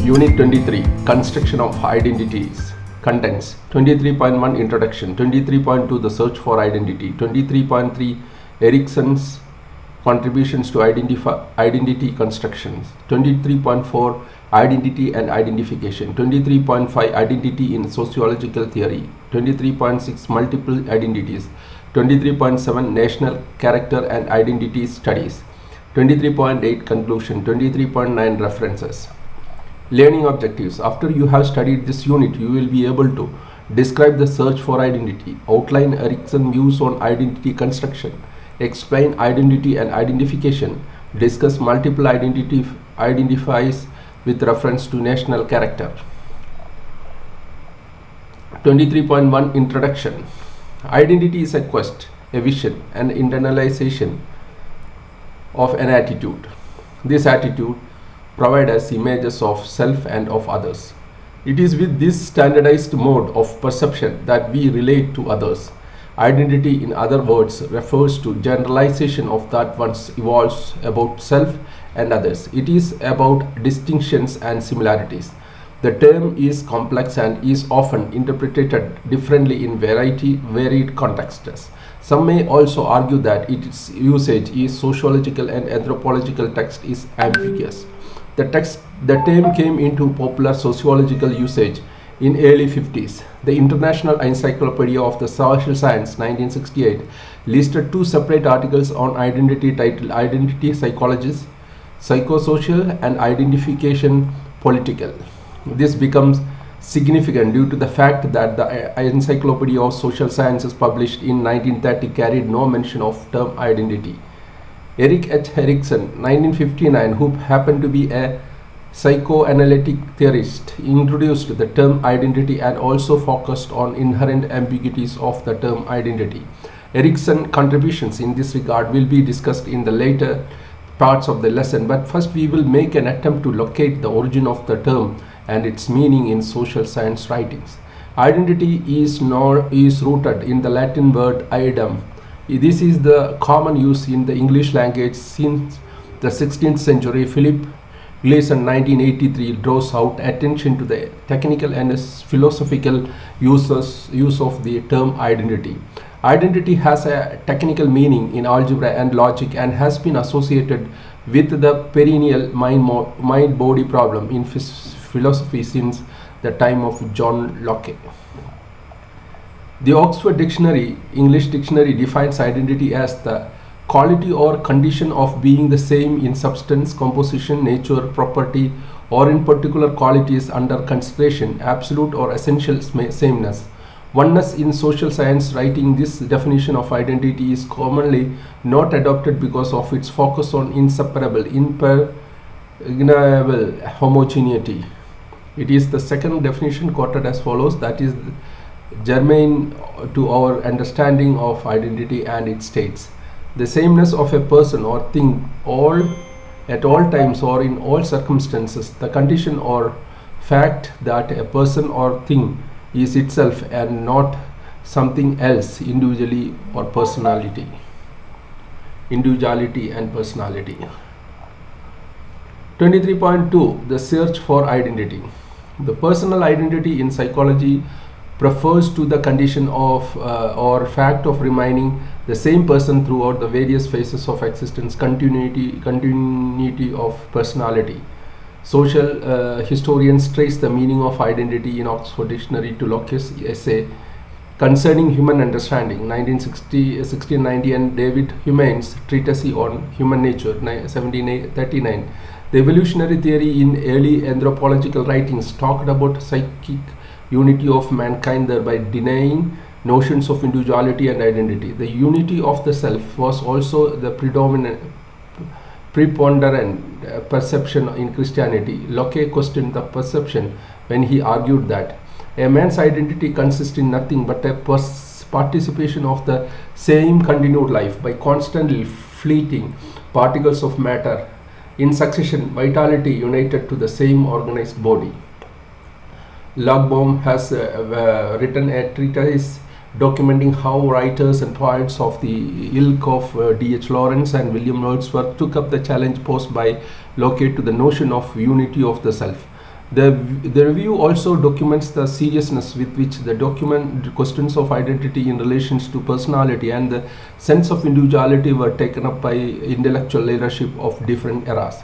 Unit 23, Construction of Identities. Contents: 23.1 Introduction, 23.2 The Search for Identity, 23.3 Erikson's Contributions to Identity Constructions, 23.4 Identity and Identification, 23.5 Identity in Sociological Theory, 23.6 Multiple Identities, 23.7 National Character and Identity Studies, 23.8 Conclusion, 23.9 References. Learning objectives. After you have studied this unit, you will be able to describe the search for identity, outline Erikson views on identity construction, explain identity and identification, discuss multiple identifies with reference to national character. 23.1 Introduction. Identity is a quest, a vision, an internalization of an attitude. This attitude provides us images of self and of others. It is with this standardized mode of perception that we relate to others. Identity, in other words, refers to generalization of that one evolves about self and others. It is about distinctions and similarities. The term is complex and is often interpreted differently in varied contexts. Some may also argue that its usage is sociological and anthropological text is ambiguous. The term came into popular sociological usage in early 50s. The International Encyclopedia of the Social Science, 1968, listed two separate articles on identity titled Identity Psychologist, Psychosocial and Identification Political. This becomes significant due to the fact that the Encyclopedia of Social Sciences published in 1930 carried no mention of term identity. Erik H. Erikson, 1959, who happened to be a psychoanalytic theorist, introduced the term identity and also focused on inherent ambiguities of the term identity. Erikson's contributions in this regard will be discussed in the later parts of the lesson, but first we will make an attempt to locate the origin of the term and its meaning in social science writings. Identity is rooted in the Latin word idem. This is the common use in the English language since the 16th century. Philip Gleason, 1983, draws out attention to the technical and philosophical use of the term identity. Identity has a technical meaning in algebra and logic and has been associated with the perennial mind-body problem in philosophy since the time of John Locke. The Oxford English Dictionary defines identity as the quality or condition of being the same in substance, composition, nature, property, or in particular qualities under consideration, absolute or essential sameness. Oneness in social science writing, this definition of identity is commonly not adopted because of its focus on inseparable, impregnable homogeneity. It is the second definition quoted as follows, that is germane to our understanding of identity, and it states: the sameness of a person or thing at all times or in all circumstances, the condition or fact that a person or thing is itself and not something else, individuality and personality. 23.2 The Search for Identity. The personal identity in psychology refers to the condition of or fact of remaining the same person throughout the various phases of existence, continuity of personality. Social historians trace the meaning of identity in Oxford Dictionary to Locke's essay Concerning Human Understanding, 1690, and David Hume's treatise on human nature, 1739. The evolutionary theory in early anthropological writings talked about psychic unity of mankind, thereby denying notions of individuality and identity. The unity of the self was also the preponderant perception in Christianity. Locke questioned the perception when he argued that a man's identity consists in nothing but a participation of the same continued life by constantly fleeting particles of matter in succession, vitality united to the same organized body. Logbaum has written a treatise documenting how writers and poets of the ilk of D.H. Lawrence and William Wordsworth took up the challenge posed by Locke to the notion of unity of the self. The review also documents the seriousness with which the document questions of identity in relations to personality and the sense of individuality were taken up by intellectual leadership of different eras.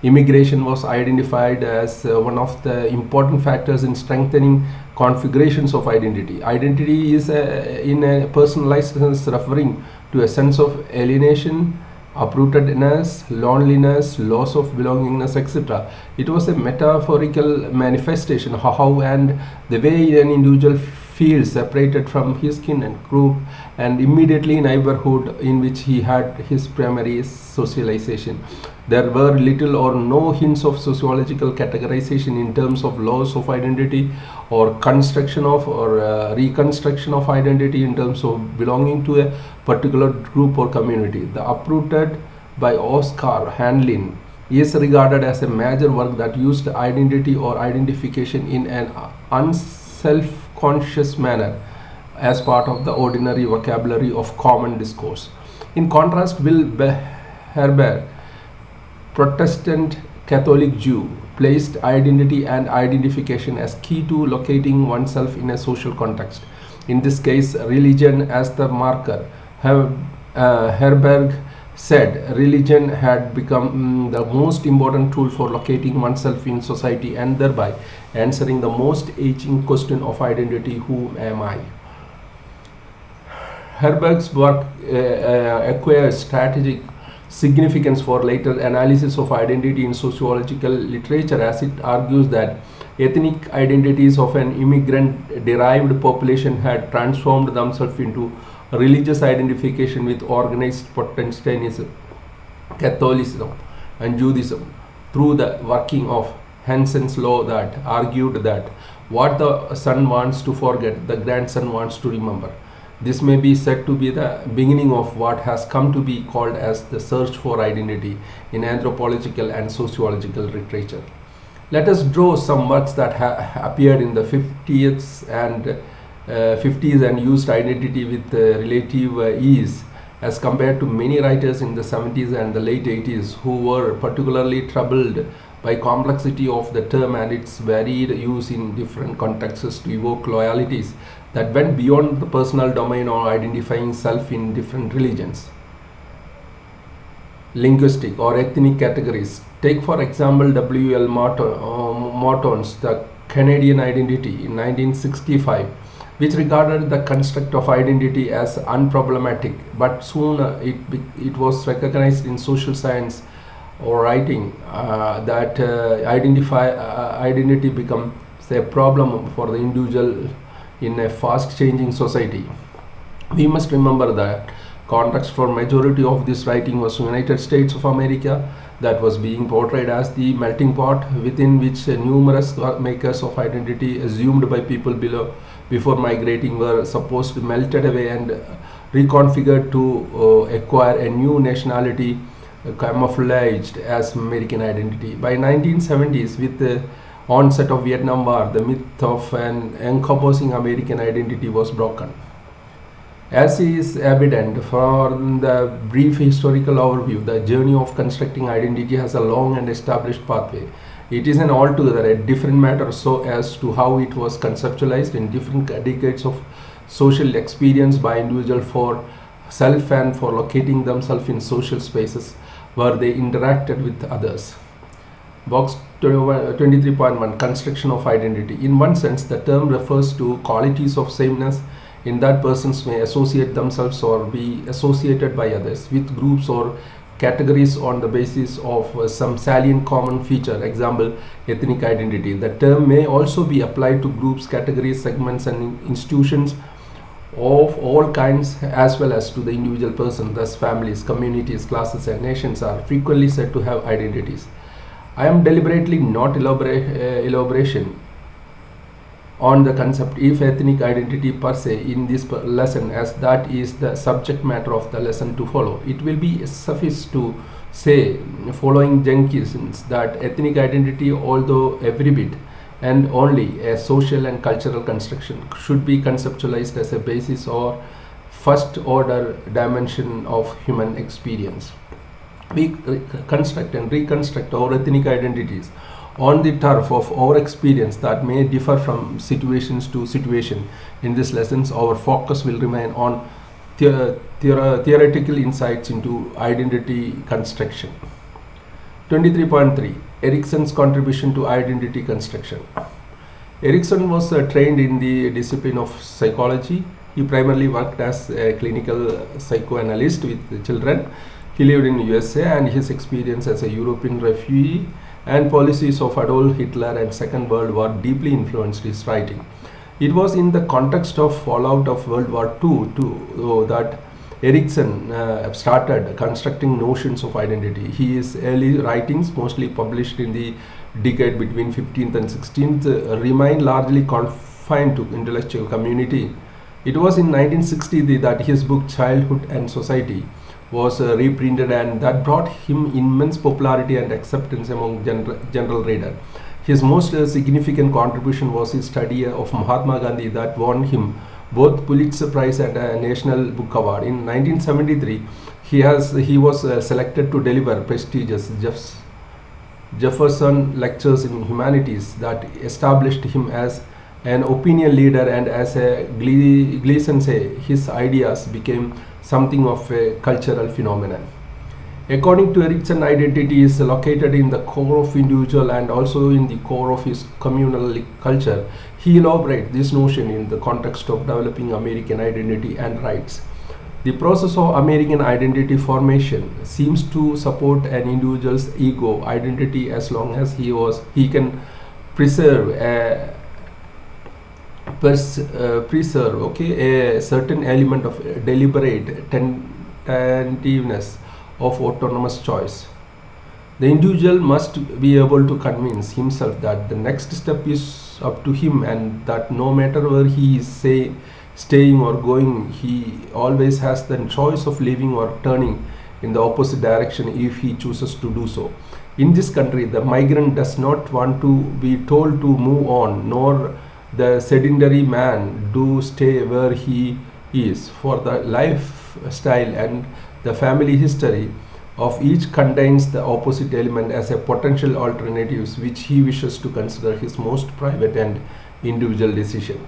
Immigration was identified as one of the important factors in strengthening configurations of identity. Identity is in a personalized sense referring to a sense of alienation, uprootedness, loneliness, loss of belongingness, etc. It was a metaphorical manifestation how and the way an individual feels separated from his kin and group and immediately neighborhood in which he had his primary socialization. There were little or no hints of sociological categorization in terms of loss of identity or construction of or reconstruction of identity in terms of belonging to a particular group or community. The Uprooted by Oscar Handlin is regarded as a major work that used identity or identification in an unself-conscious manner as part of the ordinary vocabulary of common discourse. In contrast, Will Herber, Protestant Catholic Jew, placed identity and identification as key to locating oneself in a social context. In this case, religion as the marker. Herberg said religion had become the most important tool for locating oneself in society and thereby answering the most aching question of identity: who am I? Herberg's work acquires strategic significance for later analysis of identity in sociological literature, as it argues that ethnic identities of an immigrant derived population had transformed themselves into religious identification with organized Protestantism, Catholicism, and Judaism through the working of Hansen's law that argued that what the son wants to forget, the grandson wants to remember. This may be said to be the beginning of what has come to be called as the search for identity in anthropological and sociological literature. Let us draw some works that appeared in the 50s and used identity with relative ease as compared to many writers in the 70s and the late 80s who were particularly troubled by complexity of the term and its varied use in different contexts to evoke loyalties that went beyond the personal domain or identifying self in different religions, linguistic or ethnic categories. Take for example W.L. Morton's The Canadian Identity in 1965, which regarded the construct of identity as unproblematic, but soon it was recognized in social science or writing that identity becomes a problem for the individual in a fast changing society. We must remember that context for majority of this writing was United States of America, that was being portrayed as the melting pot within which numerous makers of identity assumed by people before migrating were supposed to melted away and reconfigured to acquire a new nationality camouflaged as American identity. By 1970s, with the onset of Vietnam War, the myth of an encompassing American identity was broken. As is evident from the brief historical overview, the journey of constructing identity has a long and established pathway. It is an altogether a different matter so as to how it was conceptualized in different decades of social experience by individuals for self and for locating themselves in social spaces where they interacted with others. Box 23.1 Construction of Identity. In one sense, the term refers to qualities of sameness in that persons may associate themselves or be associated by others with groups or categories on the basis of some salient common feature, example ethnic identity. The term may also be applied to groups, categories, segments, and institutions of all kinds as well as to the individual person. Thus, families, communities, classes, and nations are frequently said to have identities. I am deliberately not elaboration on the concept if ethnic identity per se in this lesson, as that is the subject matter of the lesson to follow. It will be suffice to say, following Jenkins, that ethnic identity, although every bit and only a social and cultural construction, should be conceptualized as a basis or first order dimension of human experience. We construct and reconstruct our ethnic identities on the turf of our experience that may differ from situations to situation. In these lessons, our focus will remain on theoretical insights into identity construction. 23.3 Erikson's contribution to identity construction. Erikson was trained in the discipline of psychology. He primarily worked as a clinical psychoanalyst with children. He lived in USA, and his experience as a European refugee and policies of Adolf Hitler and Second World War deeply influenced his writing. It was in the context of fallout of World War II that Erikson started constructing notions of identity. His early writings, mostly published in the decade between 15th and 16th, remained largely confined to intellectual community. It was in 1960 that his book Childhood and Society was reprinted, and that brought him immense popularity and acceptance among general reader. His most significant contribution was his study of Mahatma Gandhi that won him both Pulitzer Prize and a National Book Award. In 1973, he was selected to deliver prestigious Jefferson Lectures in Humanities that established him as an opinion leader, and as a Gleason say, his ideas became something of a cultural phenomenon. According to Erikson, identity is located in the core of individual and also in the core of his communal culture. He elaborates this notion in the context of developing American identity and rights. The process of American identity formation seems to support an individual's ego identity as long as he can preserve a certain element of deliberate tentativeness of autonomous choice. The individual must be able to convince himself that the next step is up to him, and that no matter where he is staying or going, he always has the choice of leaving or turning in the opposite direction if he chooses to do so. In this country, the migrant does not want to be told to move on, nor the sedentary man to stay where he is, for the lifestyle and the family history of each contains the opposite element as a potential alternatives which he wishes to consider his most private and individual decision.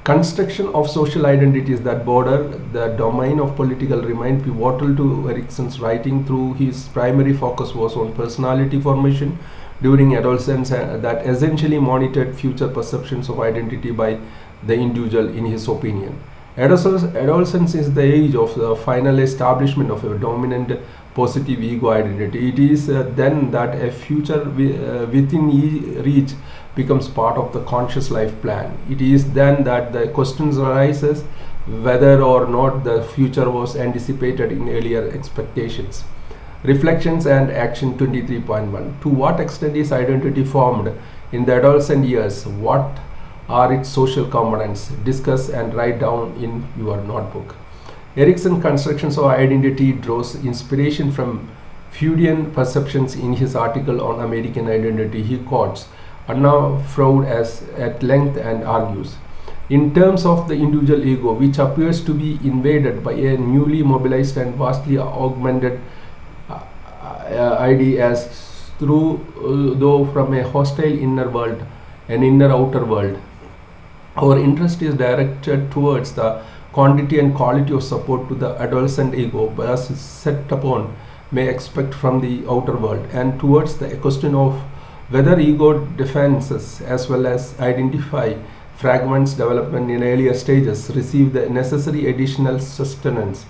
Construction of social identities that border the domain of political remain pivotal to Erikson's writing. Through his primary focus was on personality formation during adolescence that essentially monitored future perceptions of identity by the individual. In his opinion, adolescence is the age of the final establishment of a dominant positive ego identity. It is then that a future within reach becomes part of the conscious life plan. It is then that the questions arises whether or not the future was anticipated in earlier expectations. Reflections and action. 23.1 To what extent is identity formed in the adolescent years? What are its social components? Discuss and write down in your notebook. Erikson's constructions of identity draws inspiration from Freudian perceptions. In his article on American identity, he quotes Anna Freud at length and argues, in terms of the individual ego, which appears to be invaded by a newly mobilized and vastly augmented ID as through though from a hostile inner world, an inner outer world. Our interest is directed towards the quantity and quality of support to the adolescent ego as set upon may expect from the outer world, and towards the question of whether ego defenses as well as identify fragments development in earlier stages receive the necessary additional sustenance.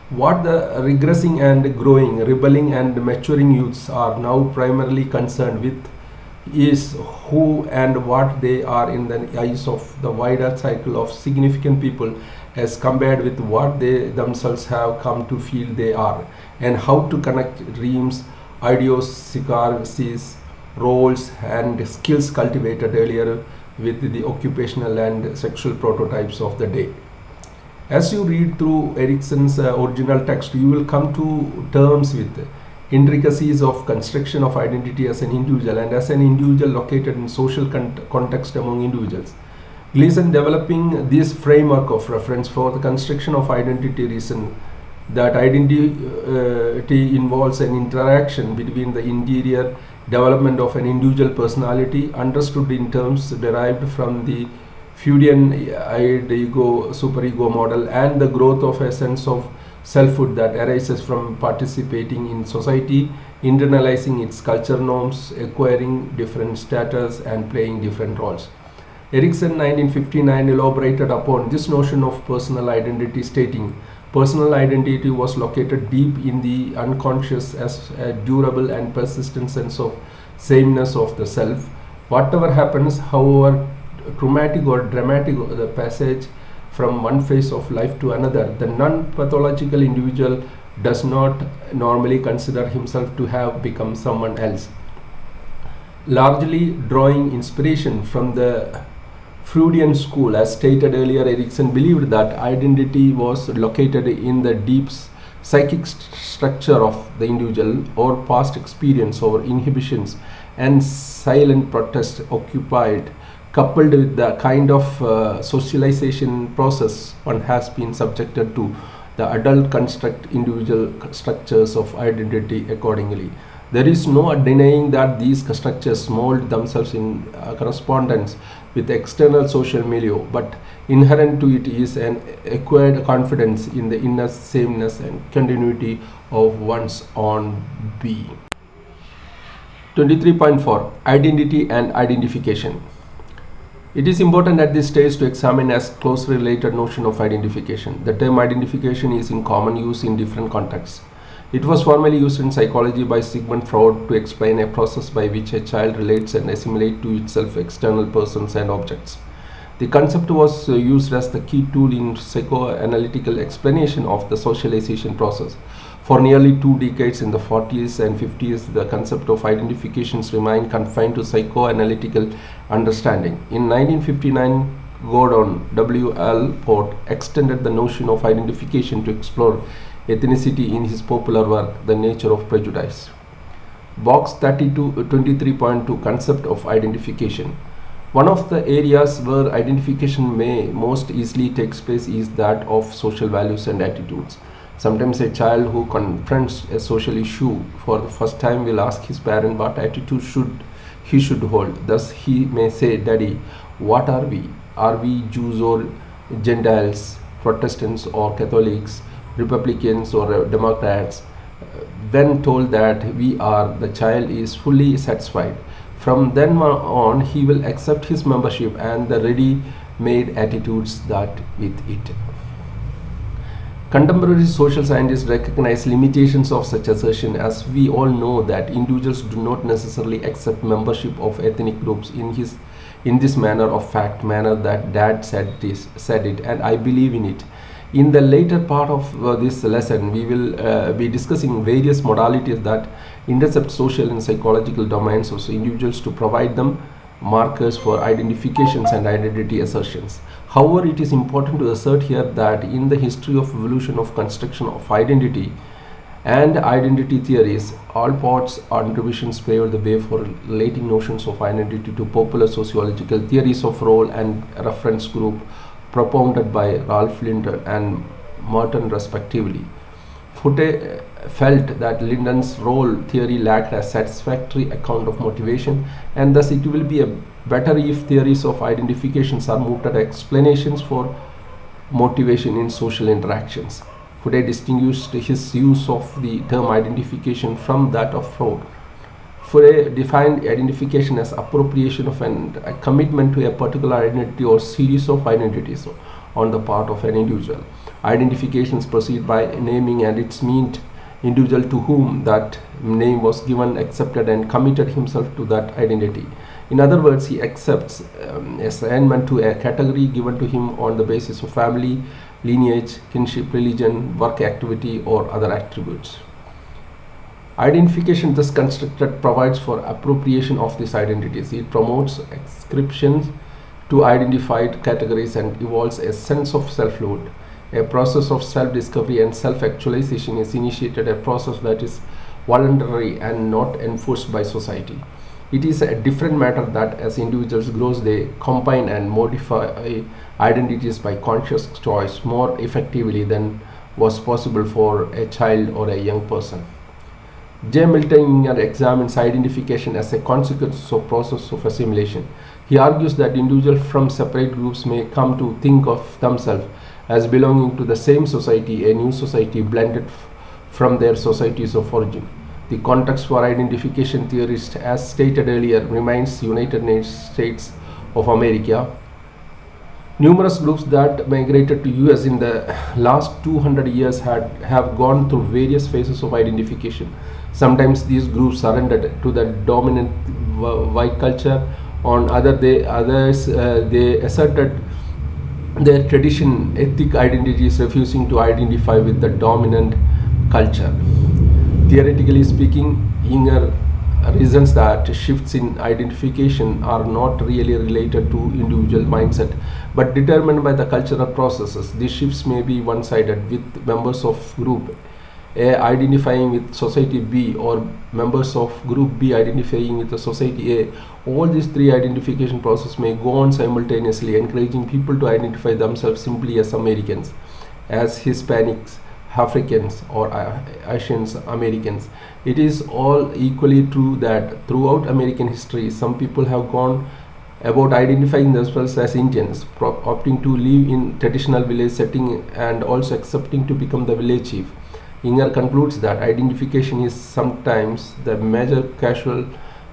What the regressing and growing, rebelling and maturing youths are now primarily concerned with is who and what they are in the eyes of the wider cycle of significant people as compared with what they themselves have come to feel they are, and how to connect dreams, idiosyncrasies, roles and skills cultivated earlier with the occupational and sexual prototypes of the day. As you read through Erikson's original text, you will come to terms with intricacies of construction of identity as an individual and as an individual located in social context among individuals. Gleason, developing this framework of reference for the construction of identity reason that identity involves an interaction between the interior development of an individual personality, understood in terms derived from the Freudian id-ego superego model, and the growth of a sense of selfhood that arises from participating in society, internalizing its culture norms, acquiring different status, and playing different roles. Erikson 1959 elaborated upon this notion of personal identity, stating, "Personal identity was located deep in the unconscious as a durable and persistent sense of sameness of the self. Whatever happens, however traumatic or dramatic the passage from one phase of life to another, the non-pathological individual does not normally consider himself to have become someone else." Largely drawing inspiration from the Freudian school, as stated earlier, Erikson believed that identity was located in the deep psychic structure of the individual, or past experience or inhibitions and silent protest occupied, coupled with the kind of socialization process one has been subjected to, the adult construct individual structures of identity accordingly. There is no denying that these structures mold themselves in correspondence with external social milieu, but inherent to it is an acquired confidence in the inner sameness and continuity of one's own being. 23.4 Identity and Identification. It is important at this stage to examine a closely related notion of identification. The term identification is in common use in different contexts. It was formerly used in psychology by Sigmund Freud to explain a process by which a child relates and assimilates to itself external persons and objects. The concept was used as the key tool in psychoanalytical explanation of the socialization process. For nearly 2 decades in the 40s and 50s, the concept of identifications remained confined to psychoanalytical understanding. In 1959, Gordon W. L. Port extended the notion of identification to explore ethnicity in his popular work, The Nature of Prejudice. Box 23.2 Concept of Identification. One of the areas where identification may most easily take place is that of social values and attitudes. Sometimes a child who confronts a social issue for the first time will ask his parent what attitude he should hold. Thus he may say, "Daddy, what are we? Are we Jews or Gentiles, Protestants or Catholics, Republicans or Democrats?" When told that we are, the child is fully satisfied. From then on, he will accept his membership and the ready-made attitudes that with it. Contemporary social scientists recognize limitations of such assertion, as we all know that individuals do not necessarily accept membership of ethnic groups in this manner of fact manner that Dad said it, and I believe in it. In the later part of this lesson, we will be discussing various modalities that intercept social and psychological domains of individuals to provide them markers for identifications and identity assertions. However, it is important to assert here that in the history of evolution of construction of identity and identity theories, all Port's contributions paved the way for relating notions of identity to popular sociological theories of role and reference group propounded by Ralph Linton and Merton respectively. Foote felt that Linton's role theory lacked a satisfactory account of motivation, and thus it will be better if theories of identifications are moved at explanations for motivation in social interactions. Foote distinguished his use of the term identification from that of Freud. Foote defined identification as appropriation of a commitment to a particular identity or series of identities on the part of an individual. Identifications proceed by naming, and its meant individual to whom that name was given accepted and committed himself to that identity. In other words, he accepts assignment to a category given to him on the basis of family, lineage, kinship, religion, work activity, or other attributes. Identification thus constructed provides for appropriation of these identities. It promotes ascriptions to identified categories and evolves a sense of selfhood. A process of self-discovery and self-actualization is initiated, a process that is voluntary and not enforced by society. It is a different matter that as individuals grow, they combine and modify identities by conscious choice more effectively than was possible for a child or a young person. J. Milton examines identification as a consequence of process of assimilation. He argues that individuals from separate groups may come to think of themselves as belonging to the same society, a new society blended from their societies of origin. The context for identification theorists, as stated earlier, remains United States of America. Numerous groups that migrated to US in the last 200 years have gone through various phases of identification. Sometimes these groups surrendered to the dominant white culture. On others, they asserted their tradition, ethnic identities, refusing to identify with the dominant culture. Theoretically speaking, Inger reasons that shifts in identification are not really related to individual mindset but determined by the cultural processes. These shifts may be one-sided, with members of group A identifying with society B or members of group B identifying with the society A. All these three identification processes may go on simultaneously, encouraging people to identify themselves simply as Americans, as Hispanics, Africans, or Asians Americans. It is all equally true that throughout American history, some people have gone about identifying themselves as Indians, opting to live in traditional village setting and also accepting to become the village chief. Inger concludes that identification is sometimes the major casual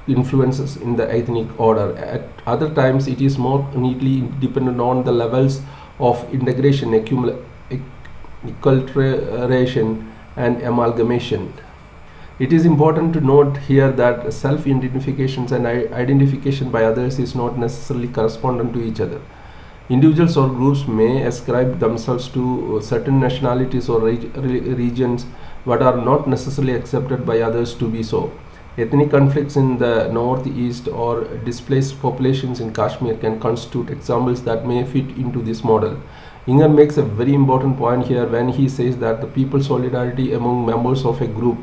influences in the ethnic order. At other times, it is more neatly dependent on the levels of integration, acculturation, and amalgamation. It is important to note here that self-identifications and identification by others is not necessarily correspondent to each other. Individuals or groups may ascribe themselves to certain nationalities or regions but are not necessarily accepted by others to be so. Ethnic conflicts in the northeast or displaced populations in Kashmir can constitute examples that may fit into this model. Inger makes a very important point here when he says that the people's solidarity among members of a group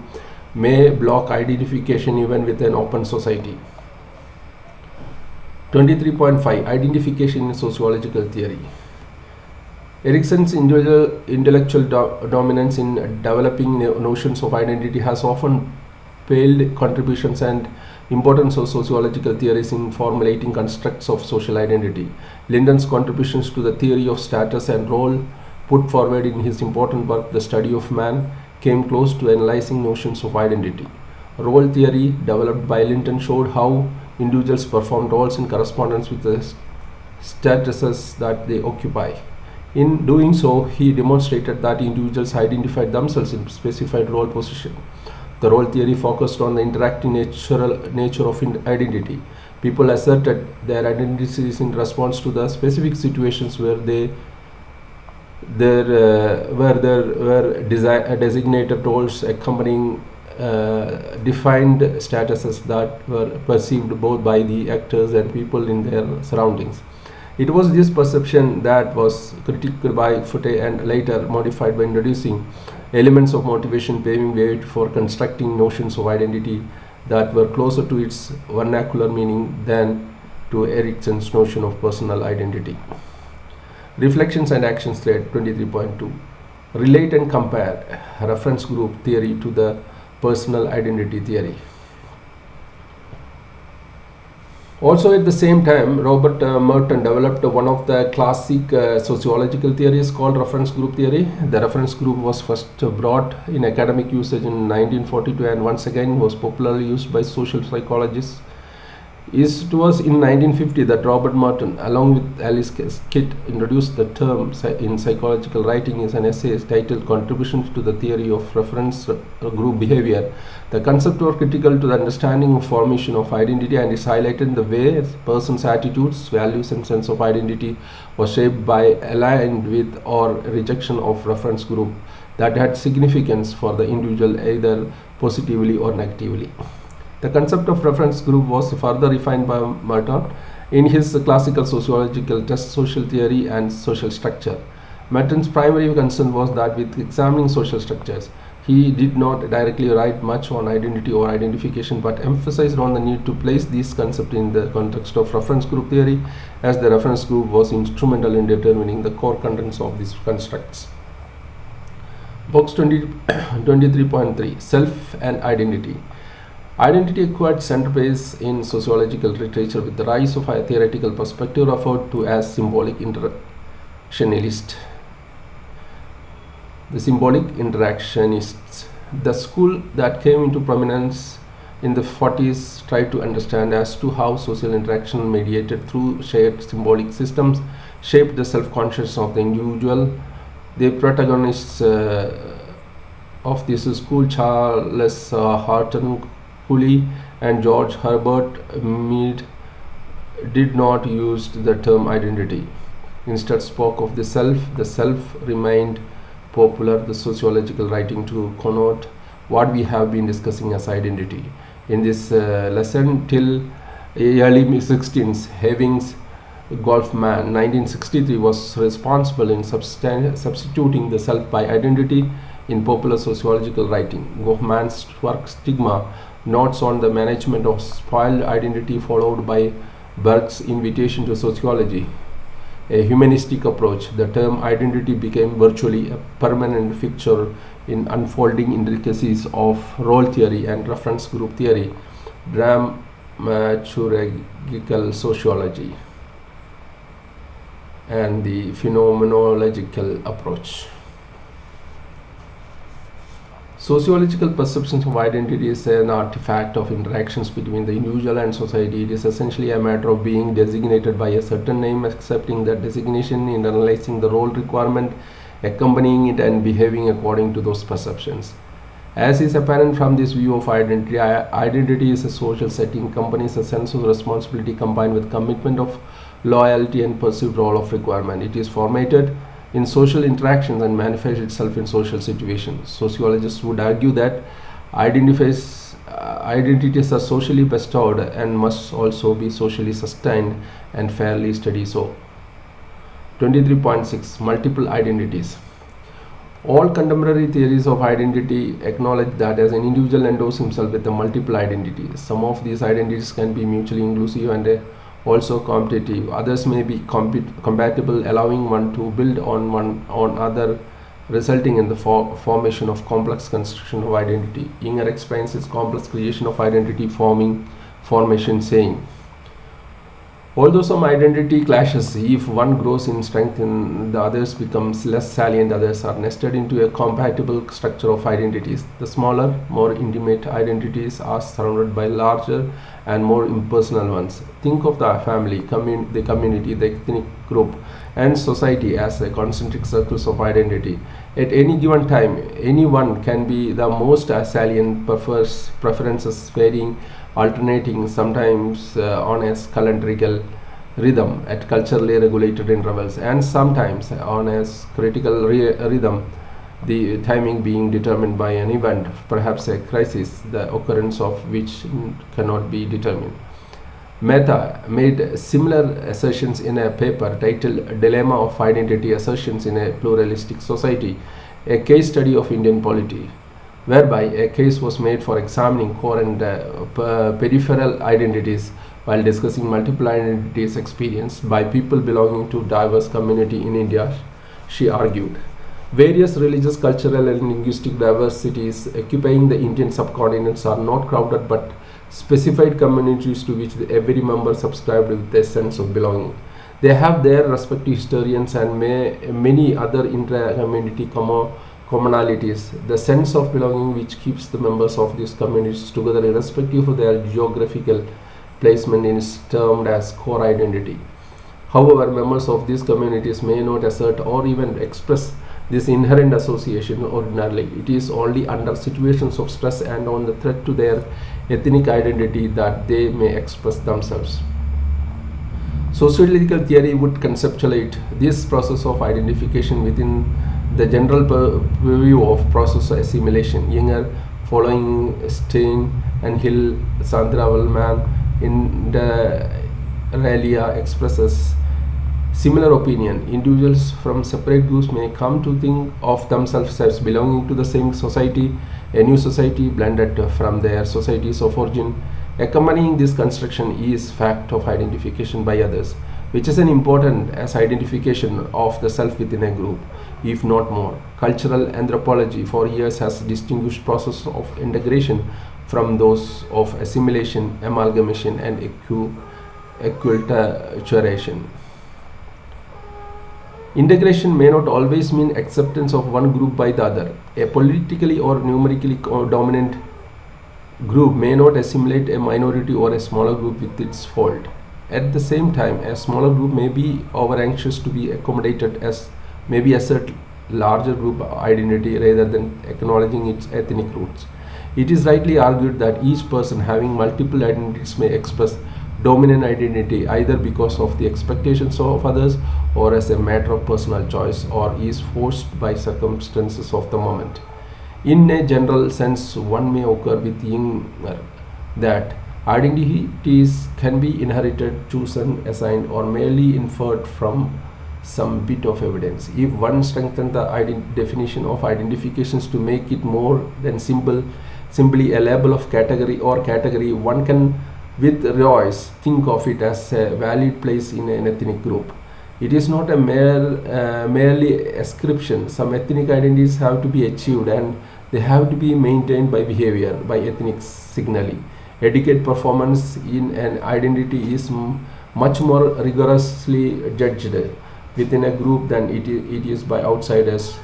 may block identification even with an open society. 23.5 Identification in Sociological Theory. Erikson's intellectual dominance in developing notions of identity has often paled contributions and importance of sociological theories in formulating constructs of social identity. Linden's contributions to the theory of status and role, put forward in his important work The Study of Man, came close to analyzing notions of identity. Role theory, developed by Linden, showed how individuals perform roles in correspondence with the statuses that they occupy. In doing so, he demonstrated that individuals identified themselves in specified role position. The role theory focused on the interacting nature of identity. People asserted their identities in response to the specific situations where there were designated roles accompanying defined statuses that were perceived both by the actors and people in their surroundings. It was this perception that was critiqued by Foote and later modified by introducing elements of motivation, paving way for constructing notions of identity that were closer to its vernacular meaning than to Erikson's notion of personal identity. Reflections and actions thread 23.2. Relate and compare reference group theory to the personal identity theory. Also at the same time, Robert Merton developed one of the classic sociological theories called reference group theory. The reference group was first brought in academic usage in 1942 and once again was popularly used by social psychologists. It was in 1950 that Robert Merton, along with Alice Kitt, introduced the term in psychological writing as an essay titled Contributions to the Theory of Reference Group Behavior. The concept was critical to the understanding of formation of identity and is highlighted the way a person's attitudes, values and sense of identity was shaped by aligned with or rejection of reference group that had significance for the individual either positively or negatively. The concept of reference group was further refined by Merton in his classical sociological test social theory and social structure. Merton's primary concern was that with examining social structures, he did not directly write much on identity or identification but emphasized on the need to place these concepts in the context of reference group theory, as the reference group was instrumental in determining the core contents of these constructs. Box 23.3 Self and Identity. Identity acquired center phase in sociological literature with the rise of a theoretical perspective referred to as symbolic interactionalist. The symbolic interactionists, the school that came into prominence in the 40s, tried to understand as to how social interaction mediated through shared symbolic systems shaped the self-consciousness of the individual. The protagonists of this school, Charles Horton Cooley and George Herbert Mead, did not use the term identity. Instead spoke of the self. The self remained popular, the sociological writing, to connote what we have been discussing as identity. In this lesson till early 16th, Having's Golfman 1963 was responsible in substituting the self by identity in popular sociological writing. Goffman's work Stigma notes on the management of spoiled identity, followed by Berg's invitation to sociology, a humanistic approach. The term identity became virtually a permanent fixture in unfolding intricacies of role theory and reference group theory, dramaturgical sociology, and the phenomenological approach. Sociological perceptions of identity is an artifact of interactions between the individual and society. It is essentially a matter of being designated by a certain name, accepting that designation, internalizing the role requirement accompanying it, and behaving according to those perceptions. As is apparent from this view of identity, identity is a social setting, accompanies a sense of responsibility combined with commitment of loyalty and perceived role of requirement. It is formatted in social interactions and manifests itself in social situations. Sociologists would argue that identities are socially bestowed and must also be socially sustained and fairly studied. So 23.6 Multiple Identities. All contemporary theories of identity acknowledge that as an individual endows himself with a multiple identity. Some of these identities can be mutually inclusive and also competitive. Others may be compatible, allowing one to build on other, resulting in the formation of complex construction of identity. Inger explains its complex creation of identity formation, saying, although some identity clashes, if one grows in strength, the others becomes less salient. Others are nested into a compatible structure of identities. The smaller, more intimate identities are surrounded by larger and more impersonal ones. Think of the family, the community, the ethnic group, and society as a concentric circles of identity. At any given time, anyone can be the most salient, preferences varying, alternating, sometimes on a calendrical rhythm at culturally regulated intervals, and sometimes on a critical rhythm, the timing being determined by an event, perhaps a crisis, the occurrence of which cannot be determined. Mehta made similar assertions in a paper titled Dilemma of Identity Assertions in a Pluralistic Society, a case study of Indian polity, whereby a case was made for examining core and peripheral identities while discussing multiple identities experienced by people belonging to diverse community in India. She argued, various religious, cultural, and linguistic diversities occupying the Indian subcontinents are not crowded but specified communities to which every member subscribed with a sense of belonging. They have their respective historians and many other intra-community commonalities. The sense of belonging which keeps the members of these communities together irrespective of their geographical placement is termed as core identity. However, members of these communities may not assert or even express this inherent association ordinarily. It is only under situations of stress and on the threat to their ethnic identity that they may express themselves. Sociological theory would conceptualize this process of identification within the general purview of process assimilation. Younger, following Stein and Hill, Sandra Wellman in the Ralia expresses similar opinion. Individuals from separate groups may come to think of themselves as belonging to the same society, a new society blended from their societies of origin. Accompanying this construction is fact of identification by others, which is an important as identification of the self within a group. if not more. Cultural anthropology for years has distinguished process of integration from those of assimilation, amalgamation, and acculturation. Integration may not always mean acceptance of one group by the other. A politically or numerically dominant group may not assimilate a minority or a smaller group with its fault. At the same time, a smaller group may be over anxious to be accommodated as maybe assert larger group identity rather than acknowledging its ethnic roots. It is rightly argued that each person having multiple identities may express dominant identity either because of the expectations of others or as a matter of personal choice or is forced by circumstances of the moment. In a general sense, one may occur with younger that identities can be inherited, chosen, assigned, or merely inferred from some bit of evidence. If one strengthens the definition of identifications to make it more than simply a label of category or category, one can with Royce think of it as a valid place in an ethnic group. It is not a merely ascription. Some ethnic identities have to be achieved and they have to be maintained by behavior, by ethnic signaling. Etiquette performance in an identity is much more rigorously judged within a group than it is by outsiders.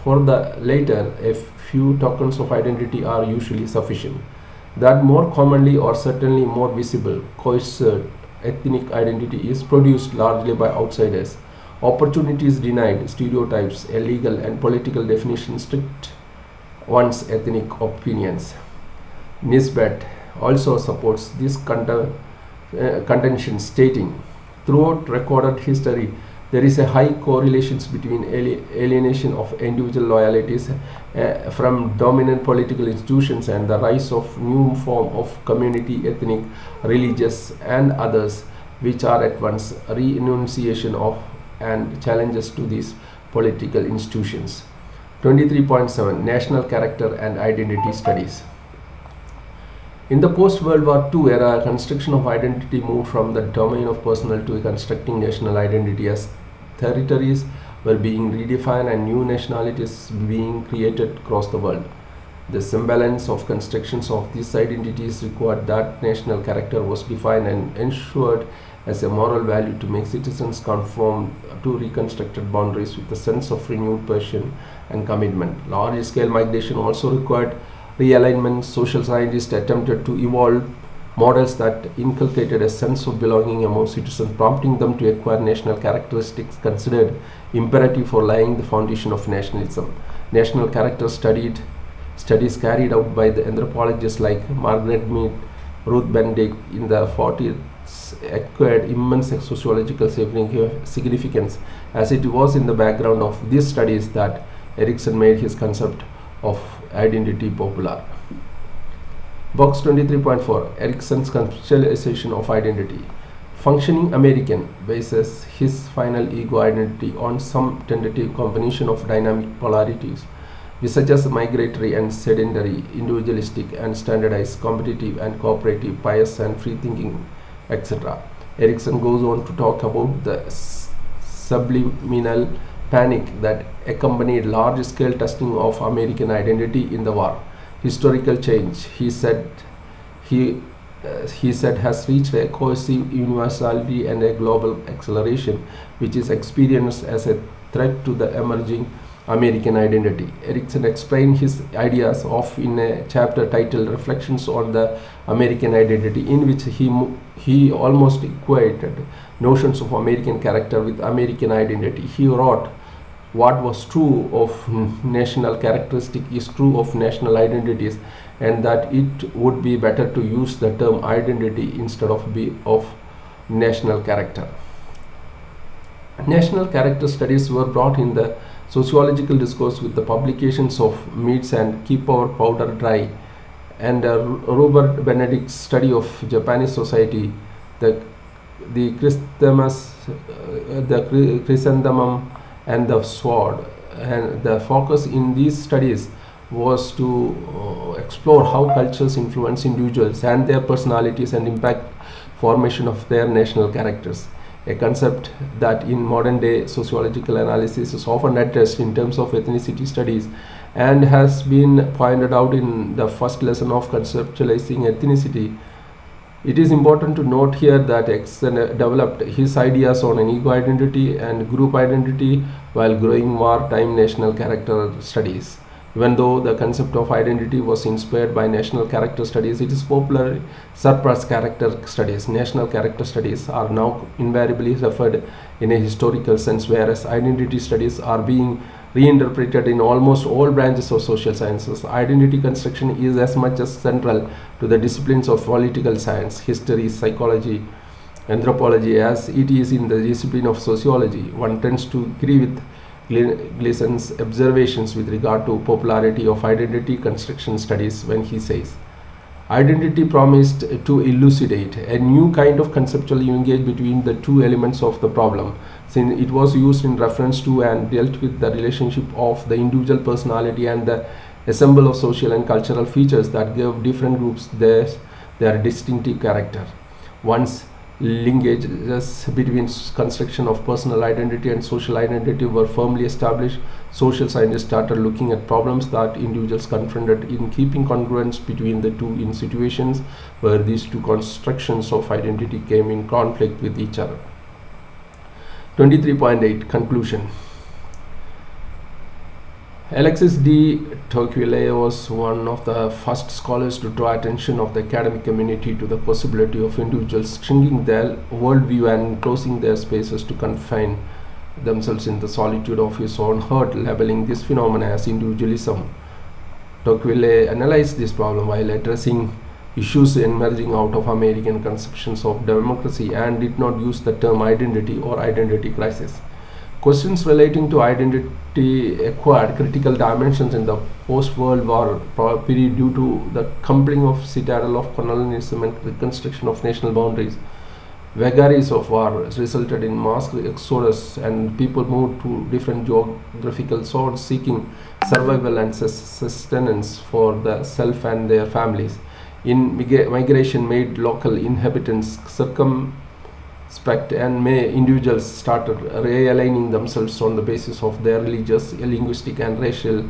For the latter, a few tokens of identity are usually sufficient. That more commonly or certainly more visible, coerced ethnic identity is produced largely by outsiders. Opportunities denied, stereotypes, illegal and political definitions strict one's ethnic opinions. Nisbet also supports this contention, stating, throughout recorded history, there is a high correlation between alienation of individual loyalties from dominant political institutions and the rise of new form of community, ethnic, religious, and others, which are at once renunciation of and challenges to these political institutions. 23.7 National Character and Identity Studies. In the post-World War II era, construction of identity moved from the domain of personal to constructing national identity as territories were being redefined and new nationalities being created across the world. The semblance of constructions of these identities required that national character was defined and ensured as a moral value to make citizens conform to reconstructed boundaries with a sense of renewed passion and commitment. Large-scale migration also required realignment. Social scientists attempted to evolve models that inculcated a sense of belonging among citizens, prompting them to acquire national characteristics considered imperative for laying the foundation of nationalism. National character studies carried out by the anthropologists like Margaret Mead, Ruth Benedict in the 40s acquired immense sociological significance, as it was in the background of these studies that Erikson made his concept of identity popular. Box 23.4 Erikson's conceptualization of identity. Functioning American bases his final ego identity on some tentative combination of dynamic polarities, such as migratory and sedentary, individualistic and standardized, competitive and cooperative, pious and free-thinking, etc. Erikson goes on to talk about the subliminal panic that accompanied large-scale testing of American identity in the war. Historical change, he said, has reached a cohesive universality and a global acceleration, which is experienced as a threat to the emerging American identity. Erikson explained his ideas of in a chapter titled "Reflections on the American Identity," in which he almost equated notions of American character with American identity. He wrote, "What was true of national characteristic is true of national identities, and that it would be better to use the term identity instead of national character." National character studies were brought in the sociological discourse with the publications of Mead's and Keep Our Powder Dry and Robert Benedict's study of Japanese society, the chrysanthemum and the sword. And the focus in these studies was to explore how cultures influence individuals and their personalities and impact formation of their national characters. a concept that in modern day sociological analysis is often addressed in terms of ethnicity studies and has been pointed out in the first lesson of conceptualizing ethnicity. It is important to note here that Erikson developed his ideas on an ego identity and group identity while growing wartime national character studies. Even though the concept of identity was inspired by national character studies, it is popularly surpassed character studies. National character studies are now invariably referred in a historical sense, whereas identity studies are being reinterpreted in almost all branches of social sciences. Identity construction is as much as central to the disciplines of political science, history, psychology, anthropology as it is in the discipline of sociology. One tends to agree with Gleason's observations with regard to popularity of identity construction studies when he says, identity promised to elucidate a new kind of conceptual linkage between the two elements of the problem, since it was used in reference to and dealt with the relationship of the individual personality and the ensemble of social and cultural features that gave different groups their distinctive character. Once linkages between construction of personal identity and social identity were firmly established, social scientists started looking at problems that individuals confronted in keeping congruence between the two in situations where these two constructions of identity came in conflict with each other. 23.8 Conclusion. Alexis de Tocqueville was one of the first scholars to draw attention of the academic community to the possibility of individuals shrinking their worldview and closing their spaces to confine themselves in the solitude of his own heart, labeling this phenomenon as individualism. Tocqueville analyzed this problem while addressing issues emerging out of American conceptions of democracy and did not use the term identity or identity crisis. Questions relating to identity acquired critical dimensions in the post-World War period due to the crumbling of citadel of colonialism and reconstruction of national boundaries. Vagaries of war resulted in mass exodus and people moved to different geographical zones seeking survival and sustenance for the self and their families. Migration made local inhabitants and individuals started realigning themselves on the basis of their religious, linguistic, and racial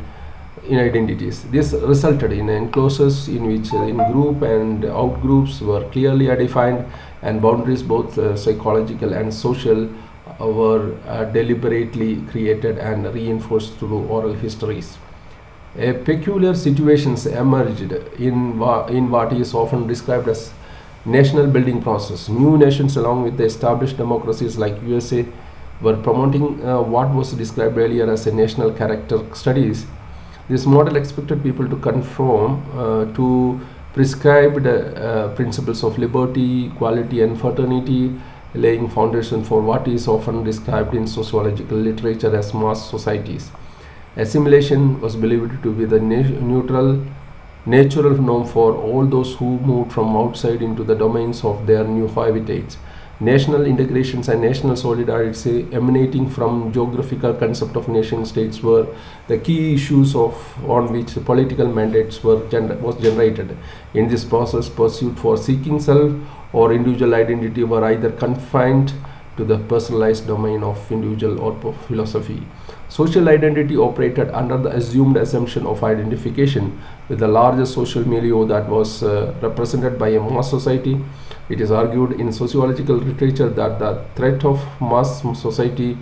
identities. This resulted in enclosures in which in-group and out-groups were clearly defined, and boundaries, both psychological and social, were deliberately created and reinforced through oral histories. Peculiar situations emerged in what is often described as national building process. New nations, along with the established democracies like USA, were promoting what was described earlier as a national character studies. This model expected people to conform to prescribed principles of liberty, equality, and fraternity, laying foundation for what is often described in sociological literature as mass societies. Assimilation was believed to be the natural norm for all those who moved from outside into the domains of their new habitats. National integrations and national solidarity emanating from geographical concept of nation states were the key issues on which political mandates was generated. In this process, pursuit for seeking self or individual identity were either confined to the personalized domain of individual or philosophy. Social identity operated under the assumed assumption of identification with the larger social milieu that was represented by a mass society. It is argued in sociological literature that the threat of mass society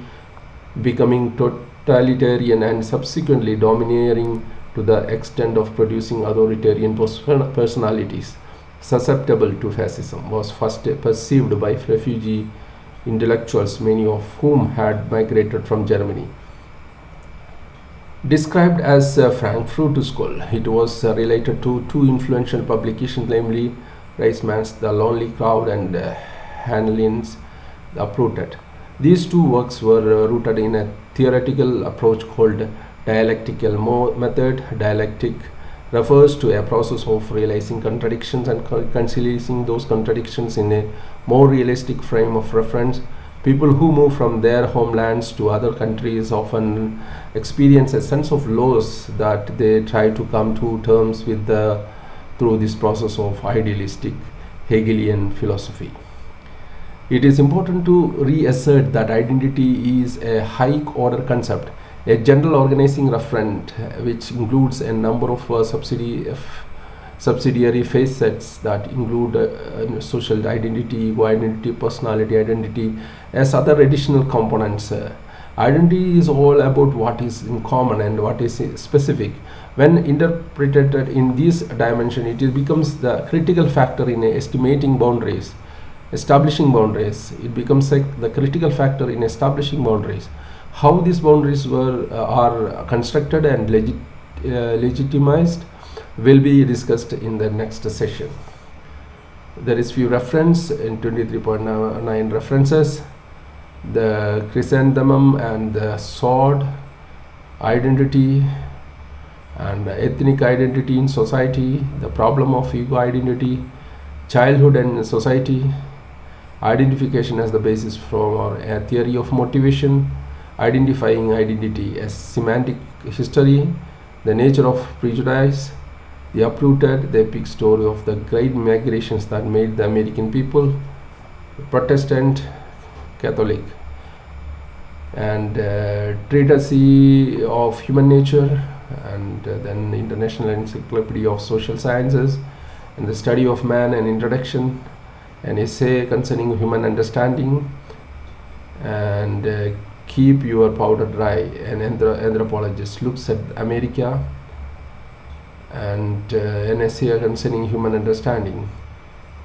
becoming totalitarian and subsequently domineering to the extent of producing authoritarian personalities susceptible to fascism was first perceived by refugee intellectuals, many of whom had migrated from Germany. Described as Frankfurt School, it was related to two influential publications, namely Reisman's The Lonely Crowd and Hanlin's The Uprooted. These two works were rooted in a theoretical approach called dialectical method. Dialectic refers to a process of realizing contradictions and conciliating those contradictions in a more realistic frame of reference. People who move from their homelands to other countries often experience a sense of loss that they try to come to terms with through this process of idealistic Hegelian philosophy. It is important to reassert that identity is a high order concept, a general organizing referent which includes a number of subsidiary facets that include social identity, ego identity, personality identity, as other additional components. Identity is all about what is in common and what is specific. When interpreted in this dimension, it becomes the critical factor in estimating boundaries, establishing boundaries. It becomes like the critical factor in establishing boundaries. How these boundaries are constructed and legitimized will be discussed in the next session. There is few reference in 23.9 references: the chrysanthemum and the sword, identity and ethnic identity in society, the problem of ego identity, childhood and society, identification as the basis for a theory of motivation, identifying identity as semantic history, the nature of prejudice, the uprooted, the epic story of the great migrations that made the American people Protestant, Catholic, and treatise of human nature, and then International Encyclopedia of Social Sciences, and the study of man, an introduction, an essay concerning human understanding, and keep your powder dry. An anthropologist looks at America, and an essay concerning human understanding,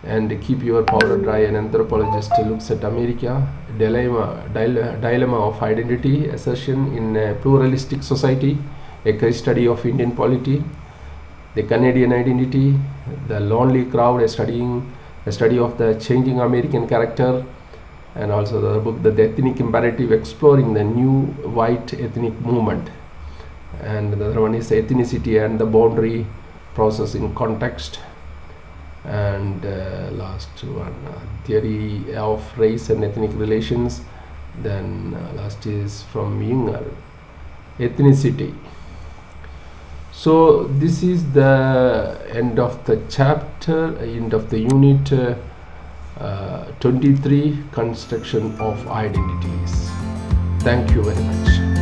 and keep your powder dry. An anthropologist looks at America, dilemma of identity assertion in a pluralistic society, a case study of Indian polity, the Canadian identity, the lonely crowd, a study of the changing American character, and also the book The Ethnic Imperative, exploring the new white ethnic movement. And the other one is ethnicity and the boundary process in context. And last one, theory of race and ethnic relations. Then last is from Junger, ethnicity. So this is the end of the chapter, end of the unit 23, construction of identities. Thank you very much.